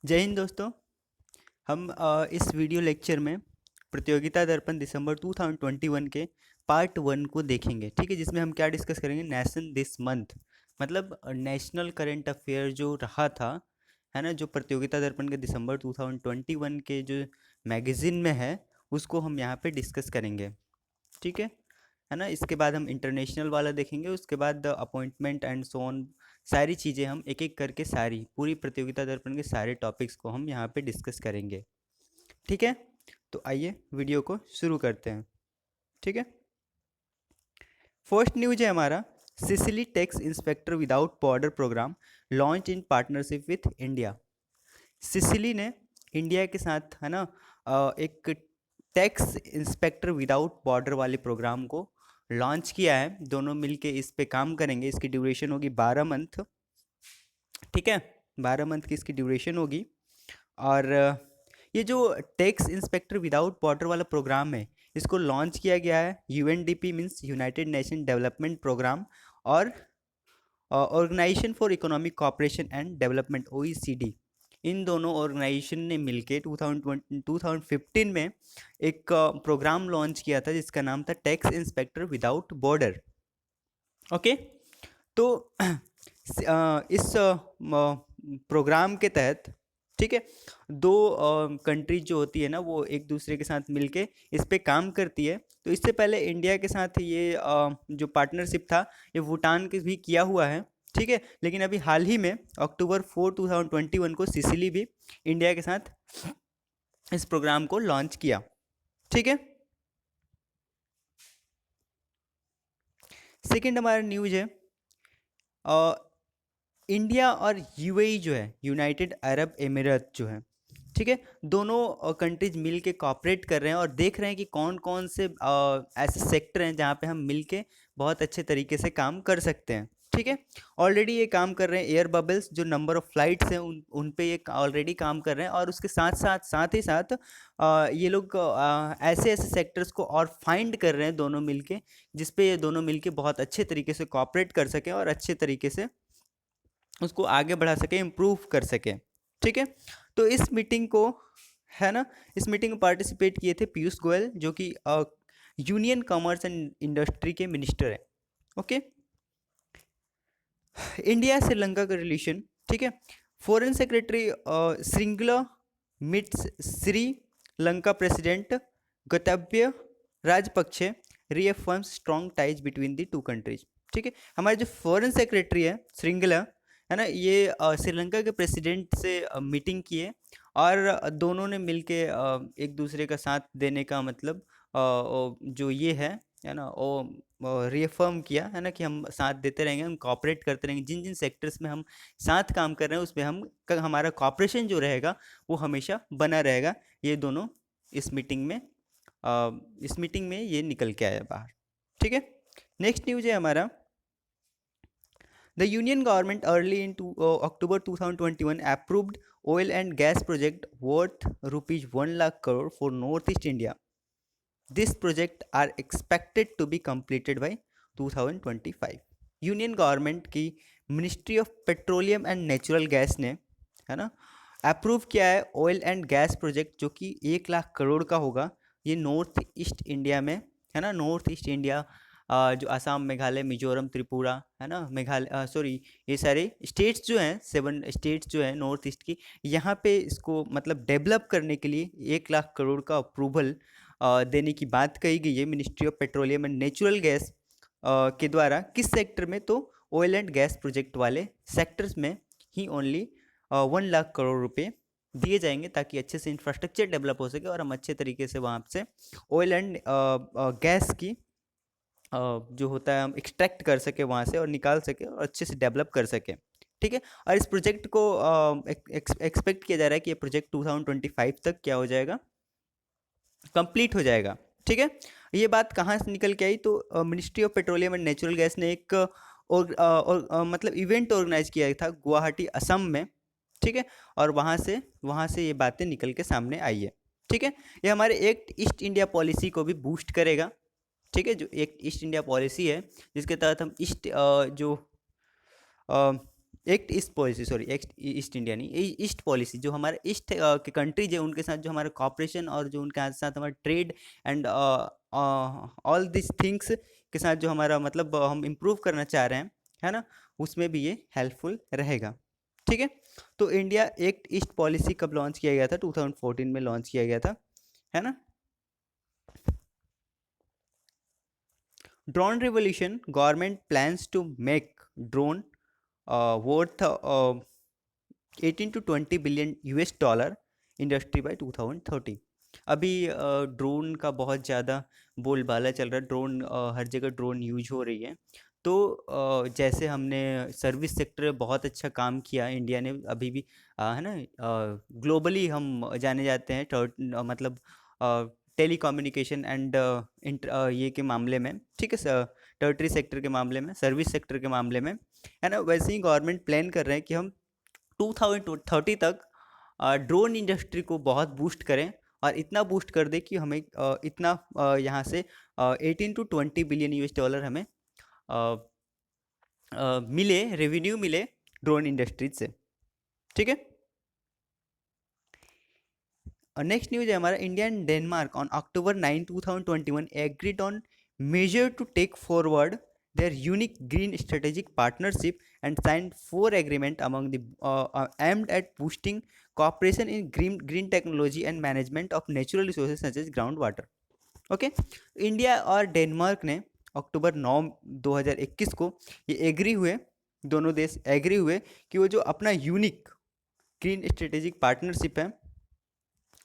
जय हिंद दोस्तों। हम इस वीडियो लेक्चर में प्रतियोगिता दर्पण दिसंबर 2021 के पार्ट 1 को देखेंगे। ठीक है, जिसमें हम क्या डिस्कस करेंगे, नेशन दिस मंथ, मतलब नेशनल करंट अफेयर जो रहा था, है ना, जो प्रतियोगिता दर्पण के दिसंबर 2021 के जो मैगज़ीन में है, उसको हम यहाँ पे डिस्कस करेंगे। ठीक है ना। इसके बाद हम इंटरनेशनल वाला देखेंगे, उसके बाद the appointment and so on, सारी चीज़ें हम एक एक करके सारी पूरी प्रतियोगिता दर्पण के सारे टॉपिक्स को हम यहाँ पे डिस्कस करेंगे। ठीक है, तो आइए वीडियो को शुरू करते हैं। ठीक है, फर्स्ट न्यूज है हमारा, Seychelles tax inspector without border program launch in partnership with India. Seychelles ने इंडिया के साथ, है ना, एक टैक्स इंस्पेक्टर विदाउट बॉर्डर वाले प्रोग्राम को लॉन्च किया है। दोनों मिलके इस पे काम करेंगे। इसकी ड्यूरेशन होगी 12 मंथ। ठीक है, 12 मंथ की इसकी ड्यूरेशन होगी। और ये जो टैक्स इंस्पेक्टर विदाउट बॉर्डर वाला प्रोग्राम है, इसको लॉन्च किया गया है UNDP means United Nation Development Programme और organisation for economic cooperation and development OECD, इन दोनों ऑर्गेनाइजेशन ने मिलके 2015 में एक प्रोग्राम लॉन्च किया था जिसका नाम था tax inspector without border. Okay, तो इस प्रोग्राम के तहत, ठीक है, दो कंट्रीज जो होती है ना, वो एक दूसरे के साथ मिलके इस पे काम करती है। तो इससे पहले इंडिया के साथ ये जो पार्टनरशिप था, ये भूटान के भी किया हुआ है। ठीक है, लेकिन अभी हाल ही में अक्टूबर 4 2021 को सिसिली भी इंडिया के साथ इस प्रोग्राम को लॉन्च किया। ठीक है, सेकेंड हमारा न्यूज है, इंडिया और यूएई जो है, यूनाइटेड अरब एमिरेट जो है, ठीक है, दोनों कंट्रीज मिल के कॉपरेट कर रहे हैं और देख रहे हैं कि कौन कौन से ऐसे सेक्टर हैं जहाँ पे हम मिल के बहुत अच्छे तरीके से काम कर सकते हैं। ठीक है, ऑलरेडी ये काम कर रहे हैं। एयर बबल्स जो नंबर ऑफ फ्लाइट्स हैं उन पे ये ऑलरेडी काम कर रहे हैं, और उसके साथ ही साथ ये लोग ऐसे ऐसे सेक्टर्स को और फाइंड कर रहे हैं दोनों मिलके, जिस पे ये दोनों मिलके बहुत अच्छे तरीके से कॉपरेट कर सकें और अच्छे तरीके से उसको आगे बढ़ा सके, इम्प्रूव कर सके। ठीक है, तो इस मीटिंग को, है ना, इस मीटिंग में पार्टिसिपेट किए थे पीयूष गोयल, जो कि यूनियन कॉमर्स एंड इंडस्ट्री के मिनिस्टर हैं। ओके, इंडिया श्रीलंका का रिलेशन। ठीक है, foreign secretary Shringla meets Sri Lanka president Gotabaya Rajapaksa reaffirms strong ties between the two countries. ठीक है, हमारे जो फॉरेन सेक्रेटरी है श्रृंगला, है ना, ये श्रीलंका के प्रेसिडेंट से मीटिंग किए और दोनों ने मिलके एक दूसरे का साथ देने का मतलब जो ये है ना, वो रीअफर्म किया, है ना, कि हम साथ देते रहेंगे, हम कॉपरेट करते रहेंगे। जिन जिन सेक्टर्स में हम साथ काम कर रहे हैं उसमें हमारा कॉपरेशन जो रहेगा वो हमेशा बना रहेगा। ये दोनों इस मीटिंग में ये निकल के आया बाहर। ठीक है, नेक्स्ट न्यूज है हमारा, The Union government early in October 2021 approved oil and gas project worth rupees 1 lakh crore for Northeast India. This project are expected to be completed by 2025. Union government की ministry of petroleum and natural gas ने, है ना, approve किया है oil and gas project जो कि 1 लाख करोड़ का होगा। ये नॉर्थ ईस्ट इंडिया में, है ना, नॉर्थ ईस्ट इंडिया जो असम, मेघालय, मिजोरम, त्रिपुरा, है ना, मेघालय, सॉरी, ये सारे स्टेट्स जो हैं, 7 स्टेट्स जो हैं नॉर्थ ईस्ट की, यहाँ पे इसको मतलब डेवलप करने के लिए 1 लाख करोड़ का अप्रूवल देने की बात कही गई है ministry of petroleum and natural gas के द्वारा। किस सेक्टर में, तो ऑयल एंड गैस प्रोजेक्ट वाले सेक्टर्स में ही ओनली 1 लाख करोड़ रुपए दिए जाएंगे, ताकि अच्छे से इंफ्रास्ट्रक्चर डेवलप हो सके और हम अच्छे तरीके से वहाँ से ऑयल एंड गैस की जो होता है हम एक्सट्रैक्ट कर सके वहाँ से और निकाल सके और अच्छे से डेवलप कर सके। ठीक है, और इस प्रोजेक्ट को एक्सपेक्ट किया जा रहा है कि ये प्रोजेक्ट 2025 तक क्या हो जाएगा, कंप्लीट हो जाएगा। ठीक है, ये बात कहाँ से निकल के आई, तो ministry of petroleum and natural gas ने एक मतलब इवेंट ऑर्गेनाइज किया था गुवाहाटी असम में। ठीक है, और वहाँ से ये बातें निकल के सामने आई है। ठीक है, ये हमारे एक्ट ईस्ट इंडिया पॉलिसी को भी बूस्ट करेगा। ठीक है, जो एक ईस्ट इंडिया पॉलिसी है जिसके तहत हम ईस्ट जो act east policy, sorry act east India नहीं, ईस्ट पॉलिसी, जो हमारे ईस्ट के कंट्रीज है उनके साथ जो हमारा कॉपरेशन और जो उनके साथ हमारा trade and all this things के साथ जो हमारा मतलब हम इम्प्रूव करना चाह रहे हैं, है ना, उसमें भी ये हेल्पफुल रहेगा। ठीक है, तो इंडिया एक्ट ईस्ट पॉलिसी कब लॉन्च किया गया था? 2014 में लॉन्च किया गया था, है ना। Drone revolution, government plans to make drone worth 18 to 20 billion US dollar industry by 2030। अभी ड्रोन का बहुत ज़्यादा बोलबाला चल रहा है, ड्रोन हर जगह ड्रोन यूज हो रही है। तो जैसे हमने सर्विस सेक्टर में बहुत अच्छा काम किया इंडिया ने, अभी भी है ना, ग्लोबली हम जाने जाते हैं, मतलब टेली कम्युनिकेशन एंड ये के मामले में, ठीक है सर, टर्टरी सेक्टर के मामले में, सर्विस सेक्टर के मामले में, है ना। वैसे ही गवर्नमेंट प्लान कर रहे हैं कि हम 2030 तक ड्रोन इंडस्ट्री को बहुत बूस्ट करें, और इतना बूस्ट कर दे कि हमें इतना यहाँ से 18 to 20 बिलियन यूएस डॉलर हमें मिले, रेवेन्यू मिले ड्रोन इंडस्ट्रीज से। ठीक है, नेक्स्ट न्यूज है हमारा, India and Denmark on October 9, 2021 agreed on measure to take forward their unique green strategic partnership and signed 4 agreement among the aimed at boosting cooperation in green technology and management of natural resources such as groundwater। Okay, India और Denmark ने अक्टूबर 9, 2021 को ये agree हुए, दोनों देश agree हुए कि वो जो अपना यूनिक ग्रीन स्ट्रेटेजिक पार्टनरशिप है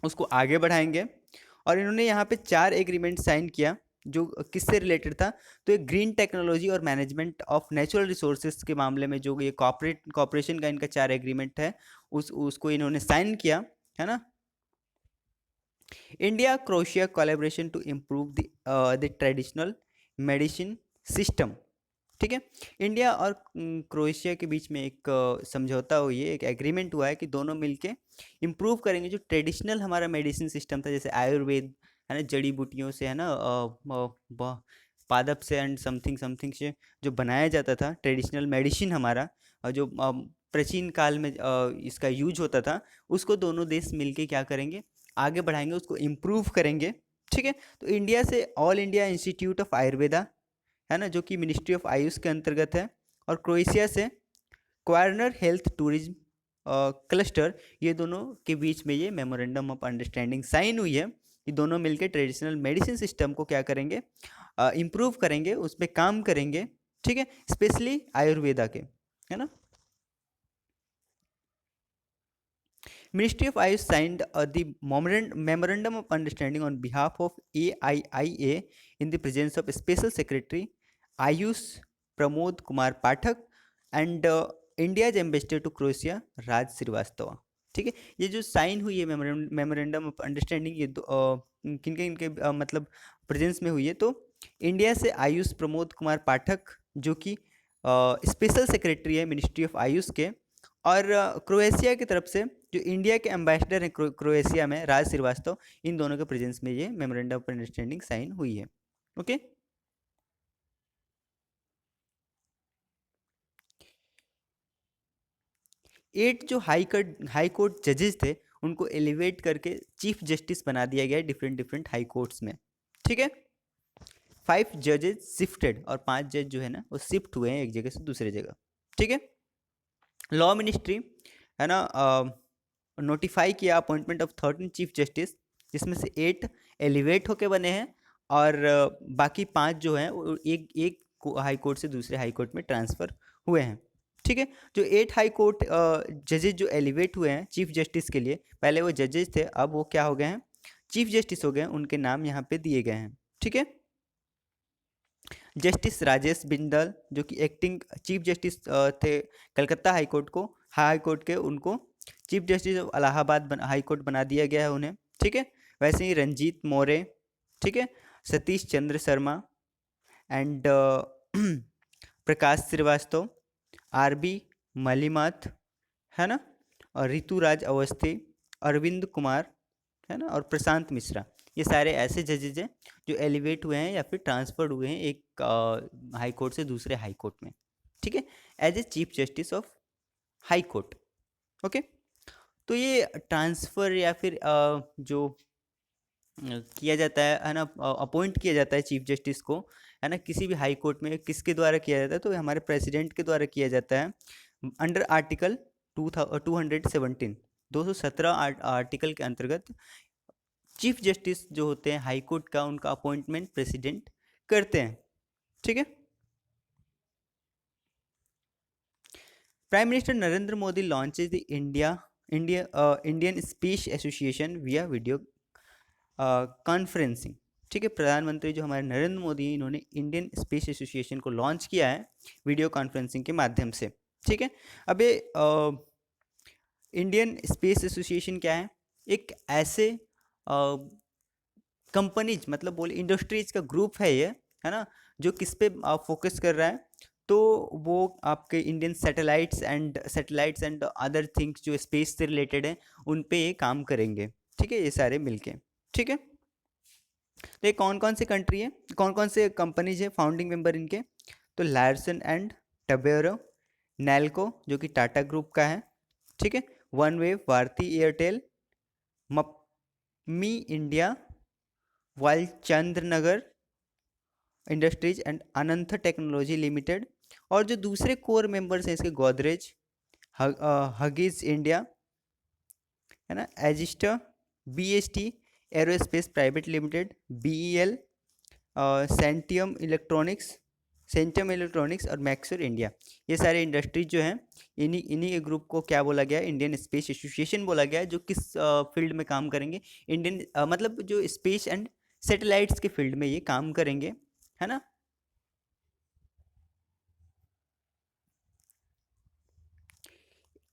उसको आगे बढ़ाएंगे। और इन्होंने यहाँ पे 4 एग्रीमेंट साइन किया जो किससे रिलेटेड था, तो एक ग्रीन टेक्नोलॉजी और मैनेजमेंट ऑफ नेचुरल रिसोर्सेज के मामले में जो ये कॉपरेशन का इनका 4 एग्रीमेंट है उसको इन्होंने साइन किया, है ना। India Croatia collaboration to improve the traditional medicine system. ठीक है, इंडिया और क्रोएशिया के बीच में एक समझौता हुई है, एक एग्रीमेंट हुआ है कि दोनों मिलके इम्प्रूव करेंगे जो ट्रेडिशनल हमारा मेडिसिन सिस्टम था, जैसे आयुर्वेद, है ना, जड़ी बूटियों से, है ना, पादप से एंड समथिंग समथिंग से जो बनाया जाता था ट्रेडिशनल मेडिसिन हमारा, जो प्राचीन काल में इसका यूज होता था, उसको दोनों देश मिलके क्या करेंगे, आगे बढ़ाएंगे, उसको इम्प्रूव करेंगे। ठीक है, तो इंडिया से all India institute of Ayurveda, है ना, जो कि मिनिस्ट्री ऑफ आयुष के अंतर्गत है, और क्रोएशिया से क्वार्नर हेल्थ टूरिज्म क्लस्टर, ये दोनों के बीच में ये मेमोरेंडम ऑफ अंडरस्टैंडिंग साइन हुई है कि दोनों मिलकर ट्रेडिशनल मेडिसिन सिस्टम को क्या करेंगे, इम्प्रूव करेंगे, उस पर काम करेंगे। ठीक है, स्पेशली आयुर्वेदा के, है ना। Ministry of Ayush signed the memorandum of understanding on behalf of AIIA in the presence of Special Secretary Ayush Pramod Kumar Pathak and India's ambassador to Croatia राज श्रीवास्तव। ठीक है, ये जो साइन हुई है मेमोरेंडम ऑफ अंडरस्टैंडिंग, ये किनके इनके मतलब प्रेजेंस में हुई है, तो इंडिया से आयुष प्रमोद कुमार पाठक जो कि स्पेशल सेक्रेटरी है मिनिस्ट्री ऑफ आयुष के, और क्रोएशिया की तरफ से जो इंडिया के एम्बेसडर हैं क्रोएशिया में राज श्रीवास्तव, इन दोनों के प्रेजेंस में ये मेमोरेंडम ऑफ अंडरस्टैंडिंग साइन हुई है। ओके, 8 जो हाई कोर्ट जजेस थे उनको एलिवेट करके चीफ जस्टिस बना दिया गया है डिफरेंट डिफरेंट हाई कोर्ट्स में। ठीक है, 5 जजेस शिफ्टेड, और 5 जज जो है ना वो शिफ्ट हुए हैं एक जगह से दूसरे जगह। ठीक है, लॉ मिनिस्ट्री, है ना, नोटिफाई किया अपॉइंटमेंट ऑफ 13 चीफ जस्टिस, जिसमें से 8 एलिवेट होके बने हैं, और बाकी 5 जो हैं वो एक एक हाई कोर्ट से दूसरे हाई कोर्ट में ट्रांसफ़र हुए हैं। ठीक है, जो 8 हाई कोर्ट जजेस जो एलिवेट हुए हैं चीफ जस्टिस के लिए, पहले वो जजेस थे, अब वो क्या हो गए हैं, चीफ जस्टिस हो गए हैं, उनके नाम यहाँ पे दिए गए हैं। ठीक है, जस्टिस राजेश बिंदल जो कि एक्टिंग चीफ जस्टिस थे कलकत्ता हाई कोर्ट को, हाई कोर्ट के, उनको chief justice of Allahabad high court बना दिया गया है उन्हें। ठीक है, वैसे ही रंजीत मोरे, ठीक है, सतीश चंद्र शर्मा एंड प्रकाश श्रीवास्तव, आरबी मलिमाथ, है ना, और ऋतुराज अवस्थी, अरविंद कुमार, है ना, और प्रशांत मिश्रा, ये सारे ऐसे जजेज हैं जो एलिवेट हुए हैं या फिर ट्रांसफर्ड हुए हैं एक हाई कोर्ट से दूसरे हाई कोर्ट में। ठीक है, as a chief justice of high court. Okay, तो ये ट्रांसफ़र या फिर जो किया जाता है ना, अपॉइंट किया जाता है चीफ जस्टिस को, है ना, किसी भी हाई कोर्ट में किसके द्वारा किया जाता है, तो हमारे प्रेसिडेंट के द्वारा किया जाता है अंडर आर्टिकल 217, 217 आर्टिकल के अंतर्गत चीफ जस्टिस जो होते हैं हाई कोर्ट का, उनका अपॉइंटमेंट प्रेसिडेंट करते हैं। ठीक है। Prime minister Narendra Modi launches the Indian space association विया वीडियो कॉन्फ्रेंसिंग। ठीक है, प्रधानमंत्री जो हमारे नरेंद्र मोदी हैं, इन्होंने इंडियन स्पेस एसोसिएशन को लॉन्च किया है वीडियो कॉन्फ्रेंसिंग के माध्यम से। ठीक है, अब ये इंडियन स्पेस एसोसिएशन क्या है? एक ऐसे कंपनीज, मतलब बोले इंडस्ट्रीज का ग्रुप है ये, है ना, जो किस पे फोकस कर रहा है, तो वो आपके Indian satellites and other things जो स्पेस से रिलेटेड हैं, उन पे ये काम करेंगे। ठीक है, ये सारे मिलके। ठीक है, तो ये कौन कौन से कंट्री है, कौन कौन से कंपनीज है फाउंडिंग मेंबर इनके? तो लार्सन एंड टबेरो, नैल्को जो कि टाटा ग्रुप का है, ठीक है, OneWeb, Bharti Airtel, MapmyIndia, Walchandnagar industries and Ananth technology limited. और जो दूसरे कोर मेंबर्स हैं इसके, गोदरेज, हगीज इंडिया, है ना, Azista, BST aerospace private limited, BEL, Centum electronics और मैक्सर इंडिया। ये सारे इंडस्ट्रीज जो हैं, इन्हीं इन्हीं के ग्रुप को क्या बोला गया है? इंडियन स्पेस एसोसिएशन बोला गया है, जो किस फील्ड में काम करेंगे? इंडियन मतलब जो स्पेस एंड सैटेलाइट्स के फील्ड में ये काम करेंगे, है ना।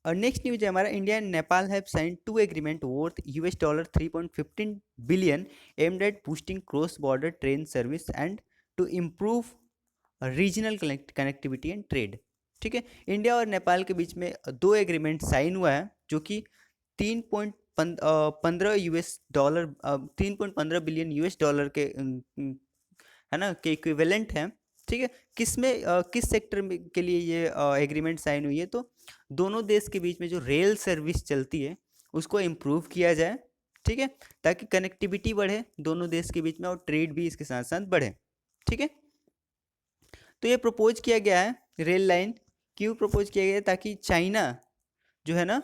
और नेक्स्ट न्यूज है हमारा, India and Nepal have signed 2 agreement worth $3.15 billion aimed at boosting cross border train service and to improve regional connectivity and trade. ठीक है, इंडिया और नेपाल के बीच में 2 एग्रीमेंट साइन हुआ है, जो कि 3.15 बिलियन यूएस डॉलर के, है ना, के इक्विवेलेंट है। ठीक है, किस में किस सेक्टर में के लिए ये एग्रीमेंट साइन हुई है? तो दोनों देश के बीच में जो रेल सर्विस चलती है उसको इम्प्रूव किया जाए। ठीक है, ताकि कनेक्टिविटी बढ़े दोनों देश के बीच में और ट्रेड भी इसके साथ साथ बढ़े। ठीक है, तो ये प्रपोज किया गया है रेल लाइन। क्यों प्रपोज किया गया है? ताकि चाइना जो है ना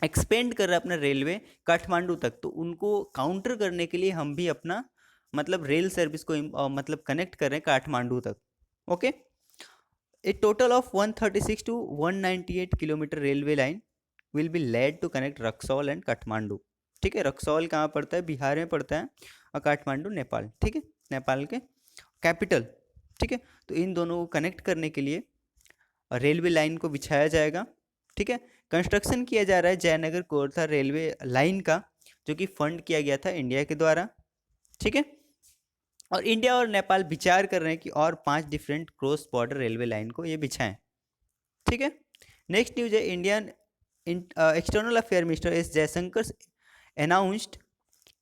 एक्सपेंड कर रहा है अपना रेलवे काठमांडू तक, तो उनको काउंटर करने के लिए हम भी अपना मतलब रेल सर्विस को मतलब कनेक्ट कर रहे हैं काठमांडू तक। Okay, a total of 136 to 198 kilometre railway line will be laid to connect Raxaul and Kathmandu. ठीक है, रक्सौल कहाँ पड़ता है? बिहार में पड़ता है, और काठमांडू नेपाल। ठीक है, नेपाल के कैपिटल। ठीक है, तो इन दोनों को कनेक्ट करने के लिए रेलवे लाइन को बिछाया जाएगा। ठीक है, कंस्ट्रक्शन किया जा रहा है जयनगर कोरथा रेलवे लाइन का, जो कि फंड किया गया था इंडिया के द्वारा। ठीक है, और इंडिया और नेपाल विचार कर रहे हैं कि और 5 different cross border railway line को ये बिछाएं। ठीक है, नेक्स्ट न्यूज है, Indian external affair minister S Jaishankar announced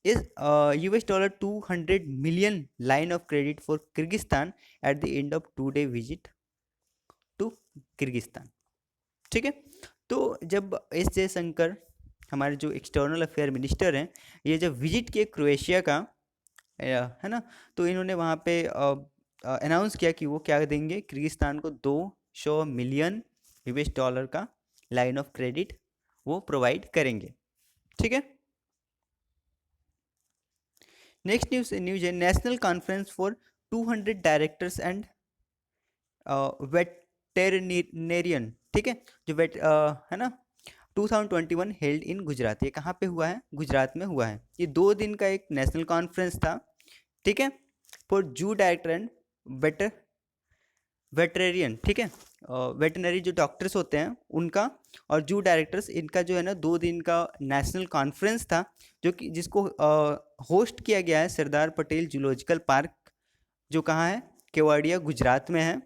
is $200 million line of credit for Kyrgyzstan at the end of 2-day visit to Kyrgyzstan। ठीक है, तो जब एस जयशंकर हमारे जो एक्सटर्नल अफेयर मिनिस्टर हैं, ये जब विजिट किए क्रोएशिया का, है ना, तो इन्होंने वहाँ पे अनाउंस किया कि वो क्या देंगे किर्गिस्तान को, $200 मिलियन का लाइन ऑफ क्रेडिट वो प्रोवाइड करेंगे। ठीक है, नेक्स्ट न्यूज है, national conference for 200 directors and veterinarian. ठीक है, जो है ना 2021 हेल्ड इन गुजरात। ये कहाँ पे हुआ है? गुजरात में हुआ है। ये 2 दिन का एक नेशनल कॉन्फ्रेंस था। ठीक है, फॉर जू डायरेक्टर एंड वेटरेरियन। ठीक है, वेटनरी जो डॉक्टर्स होते हैं उनका, और जू डायरेक्टर्स, इनका जो है ना 2 दिन का नेशनल कॉन्फ्रेंस था, जो कि जिसको होस्ट किया गया है सरदार पटेल जूलॉजिकल पार्क, जो कहाँ है? केवड़िया, गुजरात में है।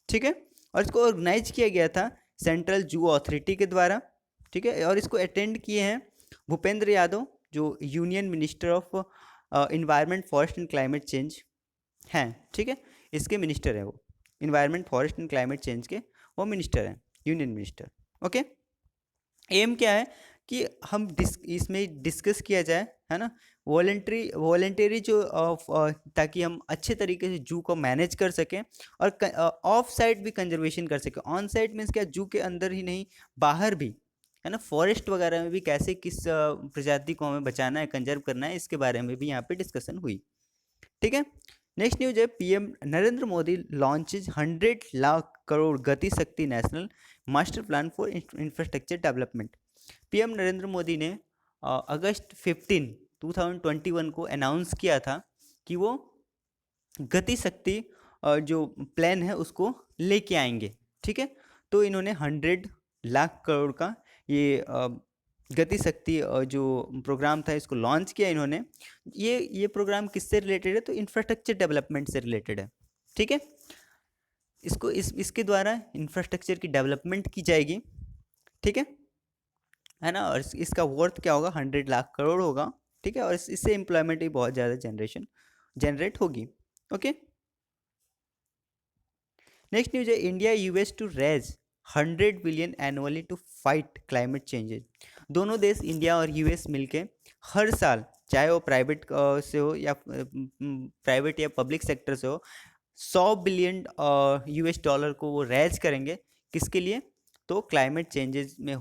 ठीक है, और इसको ऑर्गेनाइज किया गया था सेंट्रल जू अथॉरिटी के द्वारा। ठीक है, और इसको अटेंड किए हैं भूपेंद्र यादव, जो union minister of environment, forest and climate change हैं। ठीक है, इसके मिनिस्टर हैं वो, environment, forest and climate change के वो मिनिस्टर हैं, यूनियन मिनिस्टर। ओके, एम क्या है कि हम इसमें डिस्कस किया जाए, है ना, वॉलेंटरी जो ताकि हम अच्छे तरीके से जू को मैनेज कर सकें और ऑफ साइट भी कंजर्वेशन कर सकें। ऑन साइट मीन्स क्या, जू के अंदर ही नहीं, बाहर भी, है ना, फॉरेस्ट वगैरह में भी कैसे किस प्रजाति को हमें बचाना है, कंजर्व करना है, इसके बारे में भी यहाँ पे डिस्कशन हुई। ठीक है, नेक्स्ट न्यूज है, पीएम नरेंद्र मोदी लॉन्चेज 100 लाख करोड़ गति शक्ति national master plan for infrastructure development. PM Narendra Modi ने अगस्त 15 2021 को अनाउंस किया था कि वो गति शक्ति जो प्लान है उसको लेके आएंगे। ठीक है, तो इन्होंने 100 लाख करोड़ का ये गति शक्ति जो प्रोग्राम था इसको लॉन्च किया इन्होंने। ये प्रोग्राम किससे रिलेटेड है, तो इंफ्रास्ट्रक्चर डेवलपमेंट से रिलेटेड है। ठीक है, इसको इसके द्वारा इंफ्रास्ट्रक्चर की डेवलपमेंट की जाएगी। ठीक है ना, और इसका वर्थ क्या होगा, 100 लाख करोड़ होगा। ठीक है, और इससे एम्प्लॉयमेंट भी बहुत ज़्यादा जनरेट होगी। ओके, नेक्स्ट न्यूज है, India US to raise 100 billion annually to fight climate changes. दोनों देश इंडिया और यूएस मिलके हर साल, चाहे वो प्राइवेट से हो या प्राइवेट या पब्लिक सेक्टर से हो, 100 बिलियन यूएस डॉलर को वो रेज करेंगे। किसके लिए, तो क्लाइमेट चेंजेस में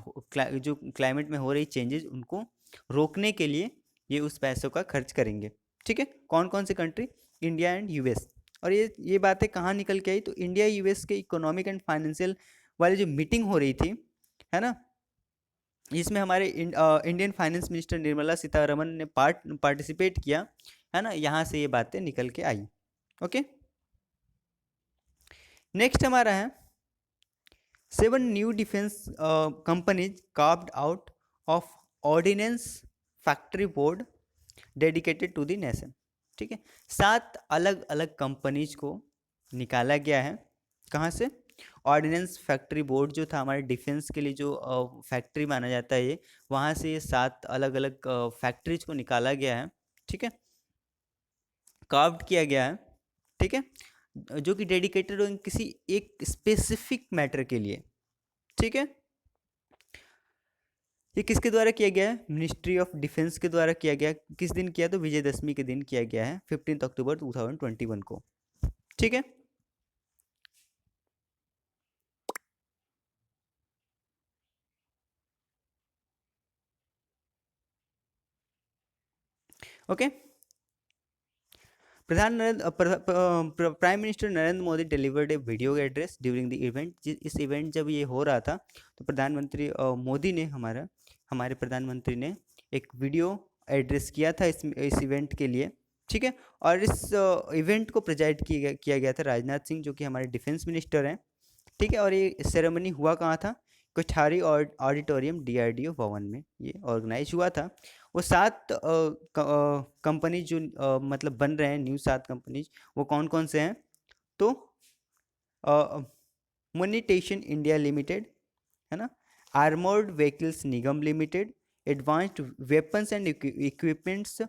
जो क्लाइमेट में हो रही चेंजेस उनको रोकने के लिए ये उस पैसों का खर्च करेंगे। ठीक है, कौन कौन से कंट्री, इंडिया एंड यूएस। और ये बातें कहाँ निकल के आई, तो इंडिया यूएस के इकोनॉमिक एंड फाइनेंशियल वाली जो मीटिंग हो रही थी, है ना, इसमें हमारे Indian finance minister Nirmala Sitharaman ने पार्टिसिपेट किया, है ना, यहाँ से ये बातें निकल के आई। ओके, नेक्स्ट हमारा है, 7 new defence companies carved out of ordnance factory board dedicated to the nation. ठीक है, 7 अलग अलग कंपनीज को निकाला गया है। कहाँ से, ऑर्डिनेंस फैक्ट्री बोर्ड जो था हमारे डिफेंस के लिए जो फैक्ट्री माना जाता है, ये वहाँ से ये 7 अलग अलग फैक्ट्रीज को निकाला गया है। ठीक है, कार्व्ड किया गया है। ठीक है, जो कि डेडिकेटेड हो किसी एक स्पेसिफिक मैटर के लिए। ठीक है, ये किसके द्वारा किया गया है, मिनिस्ट्री ऑफ डिफेंस के द्वारा किया गया। किस दिन किया, तो विजयदशमी के दिन किया गया है, 15 अक्टूबर 2021 को। ठीक है, okay, prime minister Narendra Modi delivered A video address during the event. इस इवेंट जब ये हो रहा था तो प्रधानमंत्री मोदी ने हमारे प्रधानमंत्री ने एक वीडियो एड्रेस किया था इस इवेंट के लिए। ठीक है, और इस इवेंट को प्रेजाइड किया गया था राजनाथ सिंह, जो कि हमारे डिफेंस मिनिस्टर हैं। ठीक है, और ये सेरेमनी हुआ कहाँ था, कोठारी ऑडिटोरियम डीआरडीओ भवन में ये ऑर्गेनाइज हुआ था। वो 7 कंपनी जो मतलब बन रहे हैं, न्यू 7 कंपनीज, वो कौन कौन से हैं, तो मोनिटेशन इंडिया लिमिटेड, है ना, armoured vehicles Nigam limited, advanced weapons and equipments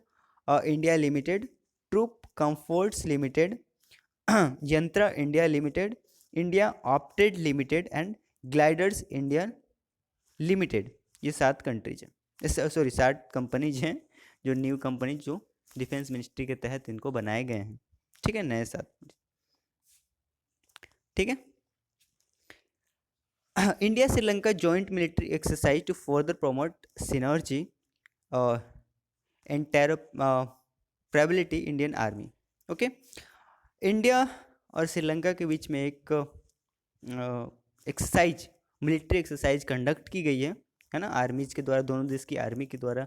India limited, troop comforts limited, Yantra India limited, India Optel limited and gliders India limited. ये 7 कंट्रीज हैं, सॉरी 7 कंपनीज हैं, जो न्यू कंपनी जो डिफेंस मिनिस्ट्री के तहत इनको बनाए गए हैं। ठीक है, नए 7। ठीक है, India Sri Lanka joint military exercise to further promote synergy interoperability Indian army. Okay, India और श्रीलंका के बीच में एक एक्सरसाइज, मिलिट्री एक्सरसाइज कंडक्ट की गई है ना, आर्मीज के द्वारा, दोनों देश की आर्मी के द्वारा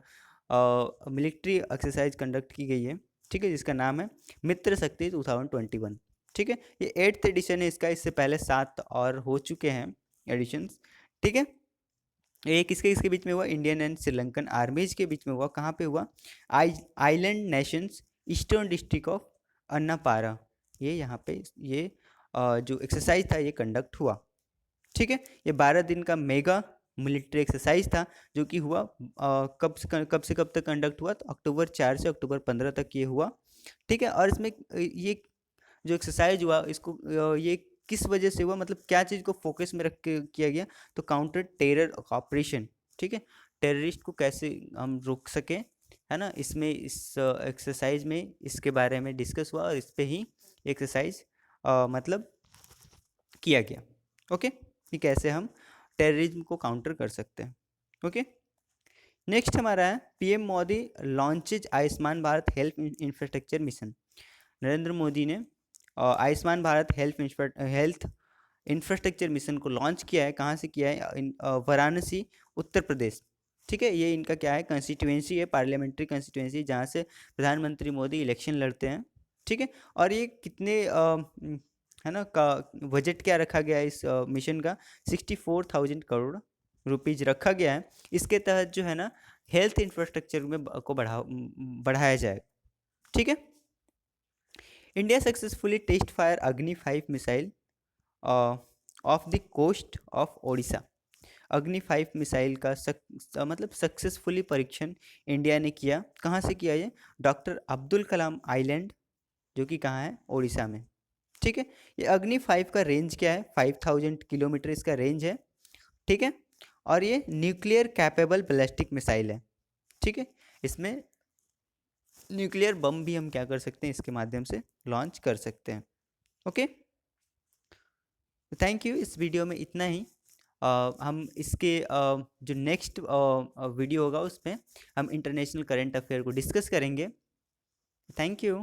मिलिट्री एक्सरसाइज कंडक्ट की गई है। ठीक है, जिसका नाम है मित्र शक्ति 2021। ठीक है, ये 8th एडिशन है इसका, इससे पहले 7 और हो चुके हैं एडिशंस। ठीक है, ये किसके बीच में हुआ, इंडियन एंड श्रीलंकन आर्मीज के बीच में हुआ। कहाँ पे हुआ, island nations eastern district of Annapara, ये यहाँ पे ये जो एक्सरसाइज था ये कंडक्ट हुआ। ठीक है, ये 12 दिन का मेगा मिलिट्री एक्सरसाइज था, जो कि हुआ कब से कब तक कंडक्ट हुआ, तो अक्टूबर 4 से अक्टूबर 15 तक ये हुआ। ठीक है, और इसमें ये जो एक्सरसाइज हुआ इसको ये किस वजह से हुआ, मतलब क्या चीज़ को फोकस में रख के किया गया, तो काउंटर टेरर ऑपरेशन, ठीक है, टेररिस्ट को कैसे हम रोक सकें, है ना, इसमें इस एक्सरसाइज में इसके बारे में डिस्कस हुआ और इस पे ही एक्सरसाइज मतलब किया गया। ओके, कि कैसे हम टेररिज्म को काउंटर कर सकते हैं। ओके, नेक्स्ट हमारा है PM Modi launches Ayushman Bharat health infrastructure mission. Narendra Modi ने Ayushman Bharat health infrastructure mission को लॉन्च किया है। कहाँ से किया है? वाराणसी, उत्तर प्रदेश। ठीक है, ये इनका क्या है, कंस्टिट्यूएंसी है, पार्लियामेंट्री कंस्टिट्यूएंसी, जहाँ से प्रधानमंत्री मोदी इलेक्शन लड़ते हैं। ठीक है, और ये कितने है ना का बजट क्या रखा गया है इस मिशन का? 64,000 करोड़ रुपीज रखा गया है। इसके तहत जो है ना हेल्थ इंफ्रास्ट्रक्चर में को बढ़ाया जाएगा। ठीक है, India successfully test fire Agni 5 missile off the coast of Odisha. Agni 5 missile का मतलब सक्सेसफुली परीक्षण इंडिया ने किया। कहाँ से किया ये? डॉक्टर अब्दुल कलाम आइलैंड, जो कि कहाँ है? ओडिशा में। ठीक है, ये अग्नि 5 का रेंज क्या है? 5000 किलोमीटर इसका रेंज है। ठीक है, और ये न्यूक्लियर कैपेबल बैलिस्टिक मिसाइल है। ठीक है, इसमें न्यूक्लियर बम भी हम क्या कर सकते हैं, इसके माध्यम से लॉन्च कर सकते हैं। Okay, thank you. इस वीडियो में इतना ही। हम इसके जो नेक्स्ट वीडियो होगा उसमें हम इंटरनेशनल करंट अफेयर को डिस्कस करेंगे। Thank you.